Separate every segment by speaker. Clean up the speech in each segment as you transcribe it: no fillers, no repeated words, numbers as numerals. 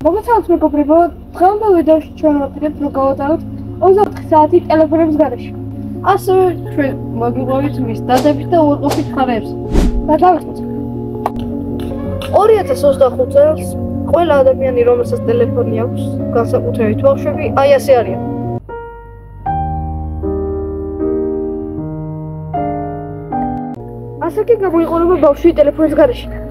Speaker 1: მოგესალმებით მეგობრებო, დღევანდელ ვიდეოში ჩვენ ვაკეთებთ რომ გავატაროთ 24 საათი ტელეფონების გარეშე. ასევე ჩვენ მოგიყვებით მის დადებით და უარყოფით ხარებს. და დავიწყოთ. 2025 წელს ყველა ადამიანი, რომელსაც ტელეფონი აქვს, განსაკუთრებით ბავშვები, აი ასე არიან. ასე კი გამოიყურება ბავშვი ტელეფონის გარეშე.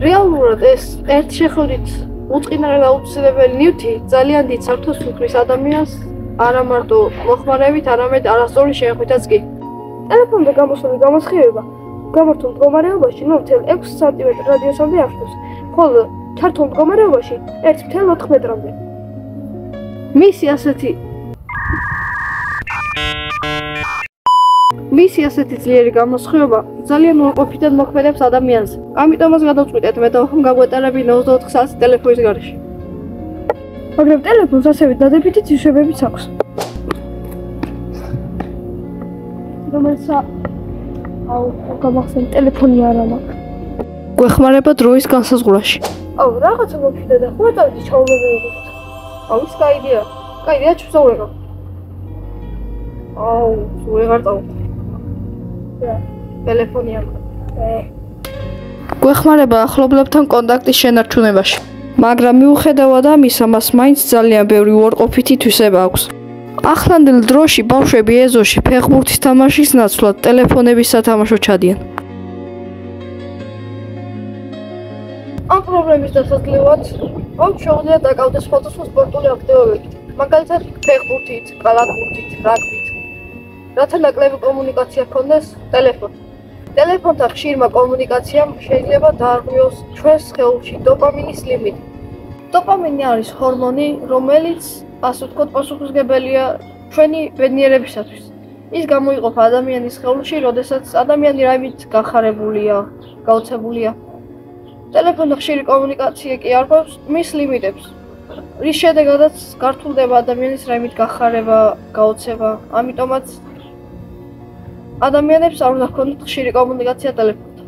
Speaker 1: რეალურად ეს ერთ შეხედვით უწყინარე და აუცილებელი ნივთი ძალიან დიდ საფრთხეს უქმნის ადამიანს არა მარტო მოხმარებით, არამედ არასწორი შეხვედრაც კი. ტელეფონზე გამოსული გამოსხივება გამართულ მდგომარეობაში 0.6 სანტიმეტր რადიუსამდე აღწევს, ხოლო ჩართულ მდგომარეობაში 1.4 მეტრამდე. მისი ასეთი ძლიერი გამოსხივება ძალიან უარყოფითად მოქმედებს ადამიანზე. ამიტომაც გადავწყვიტეთ მე და გაგვეტარებინა 24 საათი ტელეფონის გარეშე. მაგრამ ტელეფონს ასევე დადებითი ცვლილებებიც აქვს. რომელსაც გამახსენ ტელეფონი არა მაქვს. გვეხმარება დროის განსაზღვრაში. რაღაცა მოფიდა და ხო დავიდი ჩაულებები. ის კაიდია. კაიდია ჩვსაურეკო. ვეღარ წავ. ტელეფონი აქვს. გვეხმარება ახლობლებთან კონტაქტის შენარჩუნებაში. მაგრამ მიუხედავად ამისა, მას მაინც ძალიან ბევრი უარყოფითი თვისება აქვს. ახლანდელ დროში ბავშვები ეზოში ფეხბურთის თამაშის ნაცვლად ტელეფონების სათამაშო ჩადიან. ამ პრობლემის დასაძლევად შეუძლია დაკავდეს სხვადასხვა სპორტული აქტივობებით, მაგალითად ფეხბურთით, კალათბურთით, რაგბით. რათა ნაკლები კომუნიკაცია ჰქონდეს ტელეფონთან. ტელეფონთან ხშირმა კომუნიკაციამ შეიძლება დაარღვიოს ჩვენს სხეულში დოპამინის ლიმიტი. დოპამინი არის ჰორმონი, რომელიც ასე ვთქვათ, პასუხისმგებელია ჩვენი ბედნიერებისათვის. ის გამოიყოფა ადამიანის სხეულში, როდესაც ადამიანი რაიმით გახარებულია, გაოცებულია. ტელეფონთან ხშირი კომუნიკაცია კი არღვევს მის ლიმიტებს, რის შედეგადაც გართულდება ადამიანის რაიმით გახარება, გაოცება. ამიტომაც ადამიანებს არ უნდა ჰქონდეთ ხშირი კომუნიკაცია ტელეფონთან.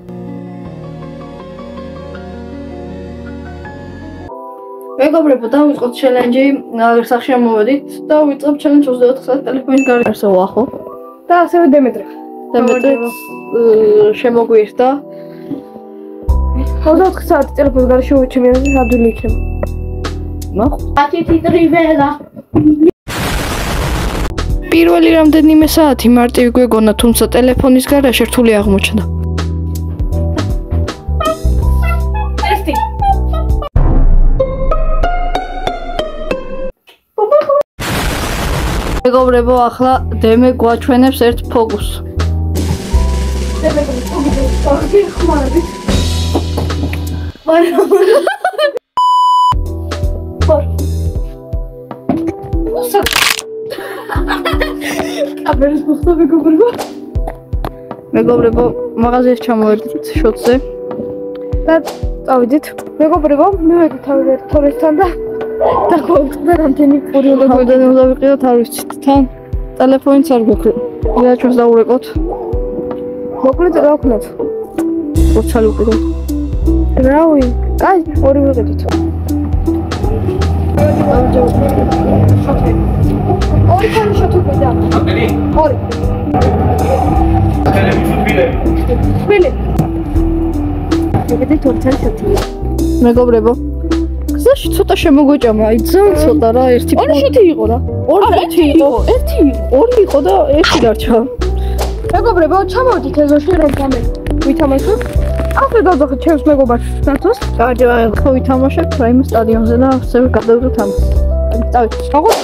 Speaker 1: მეგობრებო, დავიწყოთ ჩელენჯი, აღერსახში მოვედით და ვიწყებ ჩელენჯს 24 საათი ტელეფონის გარეშე. არსებოა ხო? და ასევე დემეტრე შემოგვიერთა. 24 საათი ტელეფონის გარეშე ვიჩემიანზე ადვილი იქნება. პირველი რამდენიმე საათი მარტივი გვეგონა, თუმცა ტელეფონის გარეშე რთული აღმოჩნდა. მეგობრებო, ახლა დემე გვაჩვენებს ერთ ფოკუსს. მეგობრებო, მაღაზიაში ჩამოვედით შოთზე და წავიდით. მეგობრებო, მივედით თავი თორესთან და დაგვაუწყდა რამდენი პური უნდა ვიყიდოთ, არ ვიცით. თან ტელეფონიც არ გვექნება. და ჩვენს დაურეკოთ. მოკლედ რა ვქნათ? ორცალი ვიყიდოთ. რავი, კაი, ორი ვიყიდოთ. ორი ხანი შოთი გვიდა. ორი. ბილი. ეგეთი თორცალი შოთი. მეგობრებო, გზაში ცოტა შემოგვეჭამა, აი ძალიან ცოტა რა, ერთი. ორი შოთი იყო რა. ერთი იყო. ორი იყო და ერთი დარჩა. მეგობრებო, ჩამოვიდით ეზოში რომ ვითამაშოთ. ახლა დავძახეთ ჩემს მეგობარს ნაცოს. ხო ვითამაშეთ რაიმე სტადიონზე და ასევე გადავიდეთ ამას. წავიდეთ. როგორ?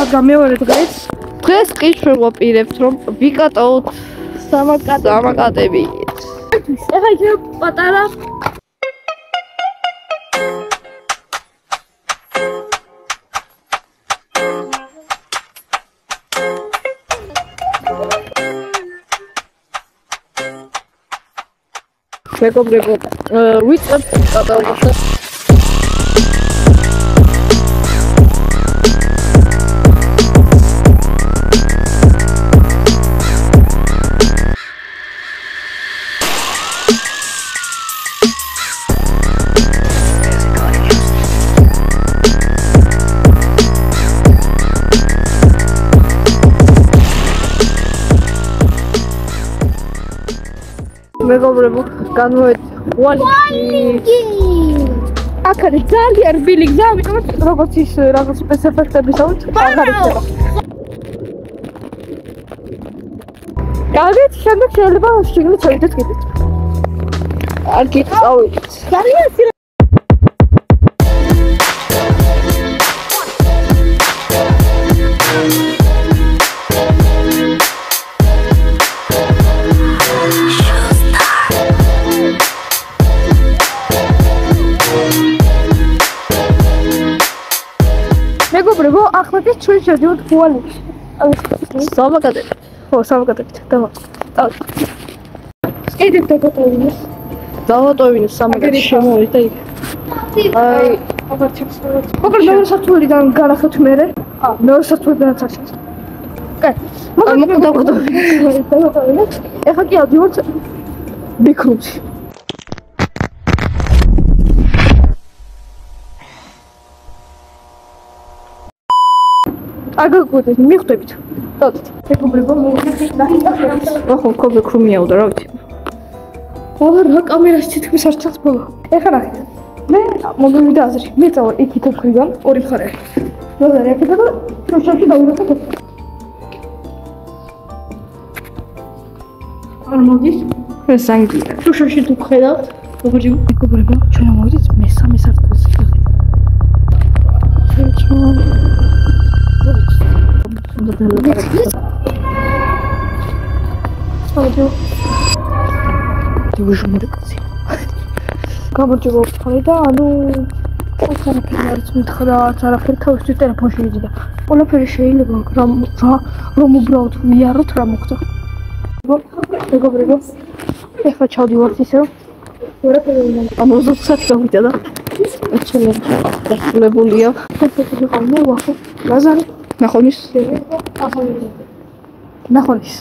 Speaker 1: რადგან მეორე დღეს კი ჩვენ ვაპირებთ რომ ვიკატოთ სამაკატები. ეხლა იქნება პატარა მეგობრებო, ვიწყებთ კატალოგს. მეგობრებო, განვეთ ვალიკი. აქ არის ძალიან რბილი გზა, ამიტომ როგორც ის რაღაც სპეციფიკები საუთ, აღარ იქნება. გავიდეთ, შემდეგ შეიძლება შიგნით წავიდეთ კიდეც. კარგი, წავიდეთ. ძალიან მეგობრებო, ახლა კი ჩვენ შევდივართ ვალიკში. სამაკატებით. ხო, სამაკატებით. დავაწყოთ. კიდევ დაგატოვინეს. დავატოვინეს სამაკატი შემოვიდა იქ. აი, აბა ჩაქსოვეთ. მოკლედ მეორე სართულიდან განახეთ მერე. მეორე სართულიდანაც არის. კაი. მოკლედ დავატოვინეს. ეხლა კი ავდივართ ბიქრუჩი. აგაგოდეთ, მიხვდებით. დავდით. მეგობრებო, ხო, კობე ქრუმიაუდა, რა ვიცი. აბა რა კამერაში თითქმის არ ჩანს ბოლო. ეხლა ნახეთ. მე მოგივიდა აზრი. მე წავალ იქით მხრიდან, ორი მხარე. როგორ ეკიდა და შოშაკი დავიღოთ. არ მოგის? ეს სანგია. შოშაში თუ ხედავთ, მეგობრებო, ჩვენ მოვიდით მესამე სართულზე. გამარჯობა ვთქვა და ანუ ყველაფერი არის მითხრა, არაფერი თავისთვის ტელეფონში მიდიდა. ყველაფერი შეიძლება რომ უბრალოდ მიაროთ რა მოხდა. მეგობრებო, ეხლა ჩავდივართ ისე რომ ყველაფერი ამ 20 საათი გავიდა და დასრულებულია. ნახონის.